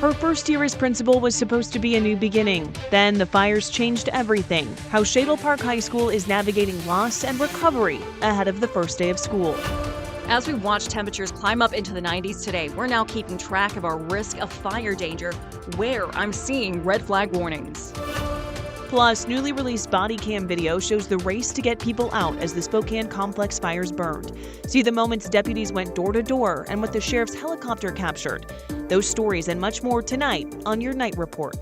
Her first year as principal was supposed to be a new beginning. Then the fires changed everything. How Shadle Park High School is navigating loss and recovery ahead of the first day of school. As we watch temperatures climb up into the 90s today, we're now keeping track of our risk of fire danger, where I'm seeing red flag warnings. Plus, newly released body cam video shows the race to get people out as the Spokane Complex Fires burned. See the moments deputies went door to door and what the sheriff's helicopter captured. Those stories and much more tonight on your Night Report.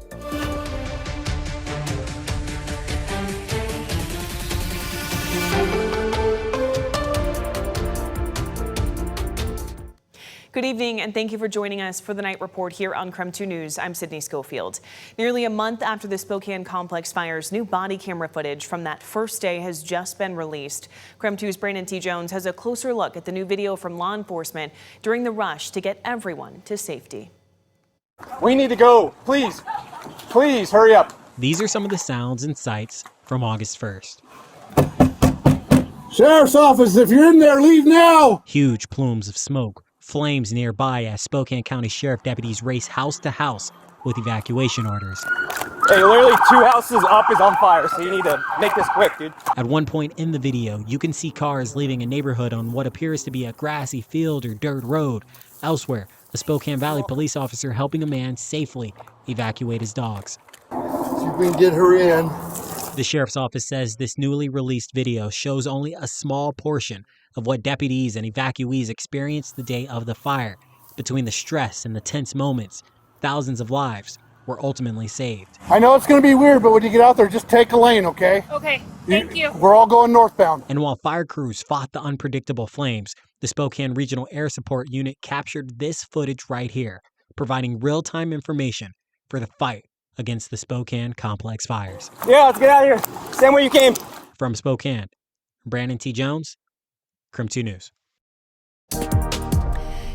Good evening, and thank you for joining us for the Night Report here on KREM 2 News. I'm Sydney Schofield. Nearly a month after the Spokane Complex Fires, new body camera footage from that first day has just been released. KREM 2's Brandon T. Jones has a closer look at the new video from law enforcement during the rush to get everyone to safety. We need to go. Please, please hurry up. These are some of the sounds and sights from August 1st. Sheriff's office, if you're in there, leave now. Huge plumes of smoke, flames nearby as Spokane County Sheriff deputies race house to house with evacuation orders. Hey, literally 2 houses up is on fire, so you need to make this quick, dude. At one point in the video, you can see cars leaving a neighborhood on what appears to be a grassy field or dirt road. Elsewhere, a Spokane Valley police officer helping a man safely evacuate his dogs. See if we can get her in. The sheriff's office says this newly released video shows only a small portion of what deputies and evacuees experienced the day of the fire. Between the stress and the tense moments, thousands of lives were ultimately saved. I know it's going to be weird, but when you get out there, just take a lane, okay? Okay, thank you. We're all going northbound. And while fire crews fought the unpredictable flames, the Spokane Regional Air Support Unit captured this footage right here, providing real-time information for the fight against the Spokane Complex Fires. Yeah, let's get out of here. Same way you came. From Spokane, Brandon T. Jones, KREM 2 News.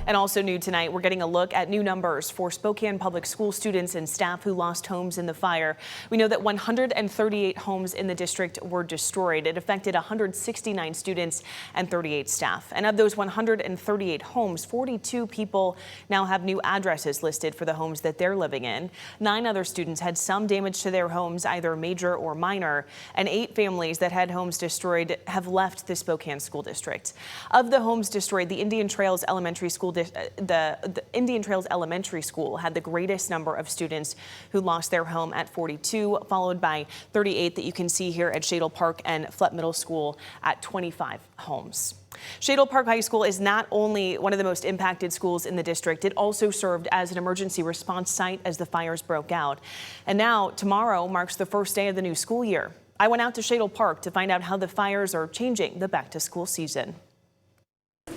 And also new tonight, we're getting a look at new numbers for Spokane Public School students and staff who lost homes in the fire. We know that 138 homes in the district were destroyed. It affected 169 students and 38 staff. And of those 138 homes, 42 people now have new addresses listed for the homes that they're living in. 9 other students had some damage to their homes, either major or minor. And 8 families that had homes destroyed have left the Spokane School District. Of the homes destroyed, the Indian Trails Elementary School the Indian Trails Elementary School had the greatest number of students who lost their home at 42, followed by 38 that you can see here at Shadle Park and Fleet Middle School at 25 homes. Shadle Park High School is not only one of the most impacted schools in the district, it also served as an emergency response site as the fires broke out. And now tomorrow marks the first day of the new school year. I went out to Shadle Park to find out how the fires are changing the back to school season.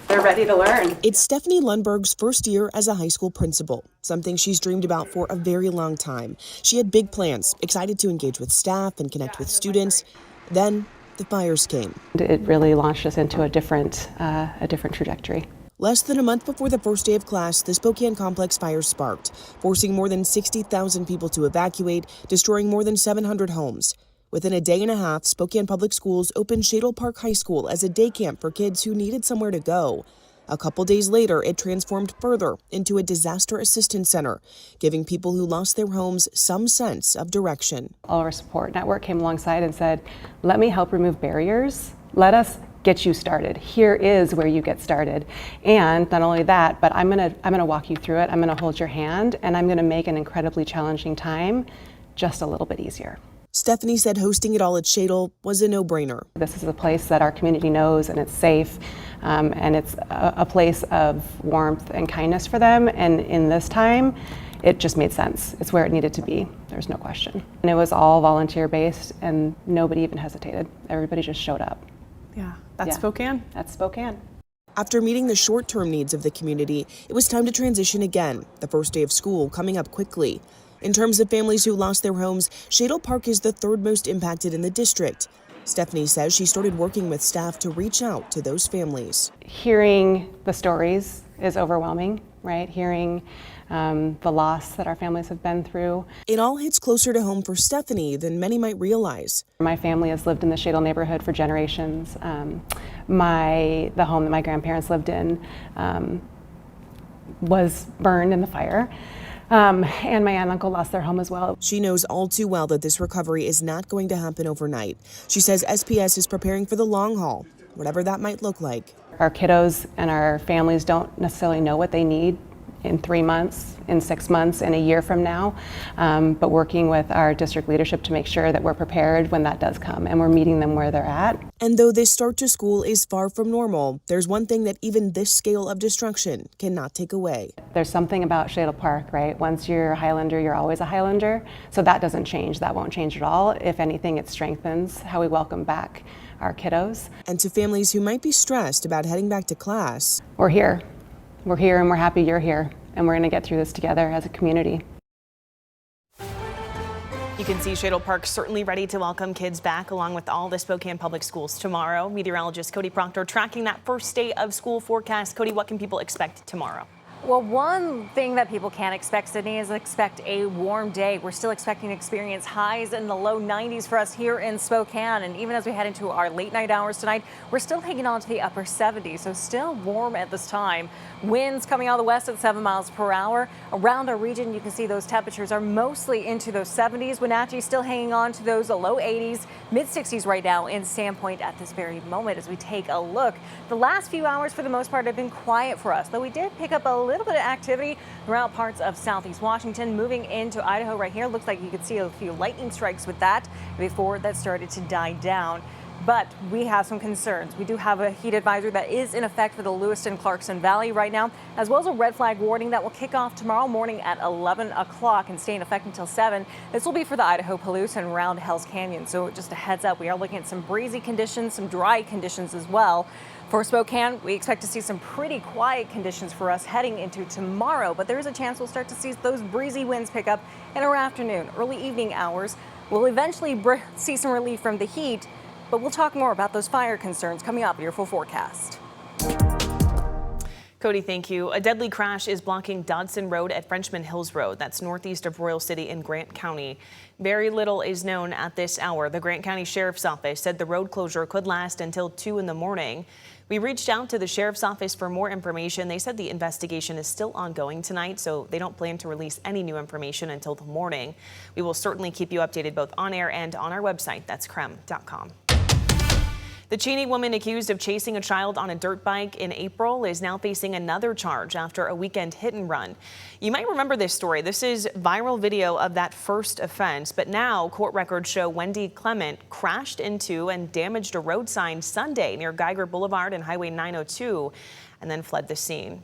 They're ready to learn. It's Stephanie Lundberg's first year as a high school principal, something she's dreamed about for a very long time. She had big plans, excited to engage with staff and connect with students. Then the fires came. It really launched us into a different trajectory. Less than a month before the first day of class, the Spokane Complex Fires sparked, forcing more than 60,000 people to evacuate, destroying more than 700 homes. Within a day and a half, Spokane Public Schools opened Shadle Park High School as a day camp for kids who needed somewhere to go. A couple days later, it transformed further into a disaster assistance center, giving people who lost their homes some sense of direction. All of our support network came alongside and said, let me help remove barriers. Let us get you started. Here is where you get started. And not only that, but I'm gonna walk you through it. I'm gonna hold your hand, and I'm gonna make an incredibly challenging time just a little bit easier. Stephanie said hosting it all at Shadle was a no-brainer. This is a place that our community knows, and it's safe, and it's a place of warmth and kindness for them. And in this time, it just made sense. It's where it needed to be. There's no question. And it was all volunteer-based, and nobody even hesitated. Everybody just showed up. Yeah, that's Spokane. That's Spokane. After meeting the short-term needs of the community, it was time to transition again, the first day of school coming up quickly. In terms of families who lost their homes, Shadle Park is the third most impacted in the district. Stephanie says she started working with staff to reach out to those families. Hearing the stories is overwhelming, right? Hearing the loss that our families have been through. It all hits closer to home for Stephanie than many might realize. My family has lived in the Shadle neighborhood for generations. The home that my grandparents lived in was burned in the fire. And my aunt and uncle lost their home as well. She knows all too well that this recovery is not going to happen overnight. She says SPS is preparing for the long haul, whatever that might look like. Our kiddos and our families don't necessarily know what they need in 3 months, in 6 months, in a year from now, but working with our district leadership to make sure that we're prepared when that does come and we're meeting them where they're at. And though this start to school is far from normal, there's one thing that even this scale of destruction cannot take away. There's something about Shadle Park, right? Once you're a Highlander, you're always a Highlander. So that doesn't change. That won't change at all. If anything, it strengthens how we welcome back our kiddos. And to families who might be stressed about heading back to class, We're here. We're here and we're happy you're here. And we're going to get through this together as a community. You can see Shadel Park certainly ready to welcome kids back along with all the Spokane Public Schools tomorrow. Meteorologist Cody Proctor tracking that first day of school forecast. Cody, what can people expect tomorrow? Well, one thing that people can expect, Sydney, is expect a warm day. We're still expecting to experience highs in the low 90s for us here in Spokane. And even as we head into our late night hours tonight, we're still hanging on to the upper 70s. So still warm at this time. Winds coming out of the west at 7 miles per hour. Around our region, you can see those temperatures are mostly into those 70s. Wenatchee still hanging on to those low 80s, mid 60s right now in Sandpoint at this very moment as we take a look. The last few hours, for the most part, have been quiet for us, though we did pick up a little bit of activity throughout parts of southeast Washington. Moving into Idaho right here, looks like you could see a few lightning strikes with that before that started to die down. But we have some concerns. We do have a heat advisory that is in effect for the Lewiston-Clarkson Valley right now, as well as a red flag warning that will kick off tomorrow morning at 11 o'clock and stay in effect until 7. This will be for the Idaho Palouse and around Hell's Canyon. So just a heads up, we are looking at some breezy conditions, some dry conditions as well. For Spokane, we expect to see some pretty quiet conditions for us heading into tomorrow, but there is a chance we'll start to see those breezy winds pick up in our afternoon, early evening hours. We'll eventually see some relief from the heat, but we'll talk more about those fire concerns coming up in your full forecast. Cody, thank you. A deadly crash is blocking Dodson Road at Frenchman Hills Road. That's northeast of Royal City in Grant County. Very little is known at this hour. The Grant County Sheriff's Office said the road closure could last until 2 in the morning. We reached out to the Sheriff's Office for more information. They said the investigation is still ongoing tonight, so they don't plan to release any new information until the morning. We will certainly keep you updated both on air and on our website. That's KREM.com. The Cheney woman accused of chasing a child on a dirt bike in April is now facing another charge after a weekend hit and run. You might remember this story. This is viral video of that first offense, but now court records show Wendy Clement crashed into and damaged a road sign Sunday near Geiger Boulevard and Highway 902 and then fled the scene.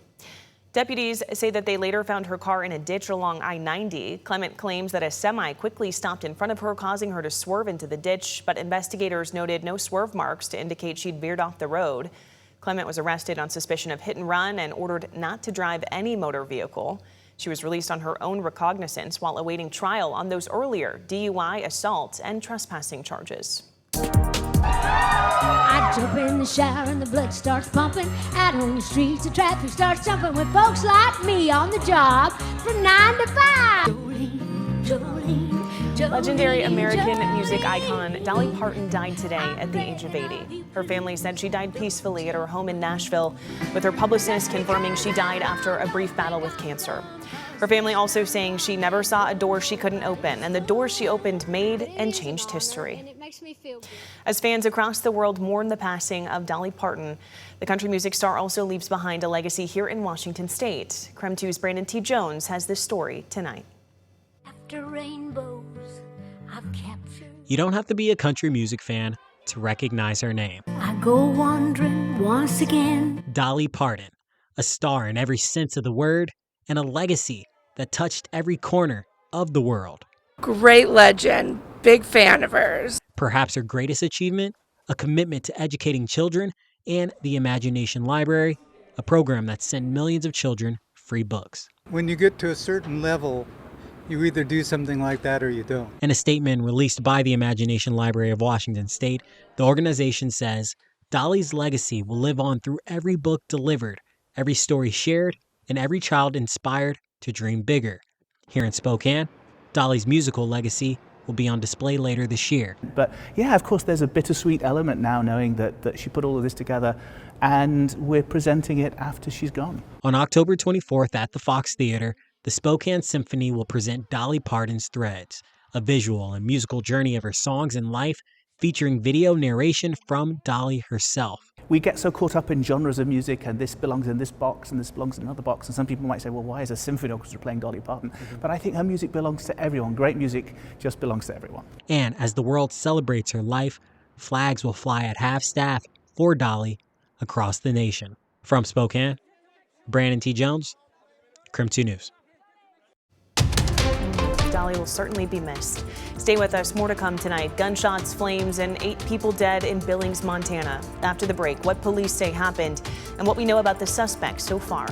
Deputies say that they later found her car in a ditch along I-90. Clement claims that a semi quickly stopped in front of her, causing her to swerve into the ditch, but investigators noted no swerve marks to indicate she'd veered off the road. Clement was arrested on suspicion of hit and run and ordered not to drive any motor vehicle. She was released on her own recognizance while awaiting trial on those earlier DUI, assault, and trespassing charges. I jump in the shower and the blood starts pumping. Out on the streets, the traffic starts jumping with folks like me on the job from 9 to 5. Legendary American music icon Dolly Parton died today at the age of 80. Her family said she died peacefully at her home in Nashville, with her publicist confirming she died after a brief battle with cancer. Her family also saying she never saw a door she couldn't open, and the doors she opened made and changed history. As fans across the world mourn the passing of Dolly Parton, the country music star also leaves behind a legacy here in Washington State. KREM 2's Brandon T. Jones has this story tonight. After rainbows, I've captured. You don't have to be a country music fan to recognize her name. I go wandering once again. Dolly Parton, a star in every sense of the word, and a legacy that touched every corner of the world. Great legend, big fan of hers. Perhaps her greatest achievement, a commitment to educating children and the Imagination Library, a program that sent millions of children free books. When you get to a certain level, you either do something like that or you don't. In a statement released by the Imagination Library of Washington State, the organization says, Dolly's legacy will live on through every book delivered, every story shared, and every child inspired to dream bigger. Here in Spokane, Dolly's musical legacy will be on display later this year. But yeah, of course, there's a bittersweet element now knowing that she put all of this together and we're presenting it after she's gone. On October 24th at the Fox Theater, the Spokane Symphony will present Dolly Parton's Threads, a visual and musical journey of her songs and life featuring video narration from Dolly herself. We get so caught up in genres of music, and this belongs in this box and this belongs in another box, and some people might say, well, why is a symphony orchestra playing Dolly Parton? But I think her music belongs to everyone. Great music just belongs to everyone. And as the world celebrates her life, flags will fly at half-staff for Dolly across the nation. From Spokane, Brandon T. Jones, KREM 2 News. Dolly will certainly be missed. Stay with us. More to come tonight. Gunshots, flames, and 8 people dead in Billings, Montana. After the break, what police say happened and what we know about the suspect so far.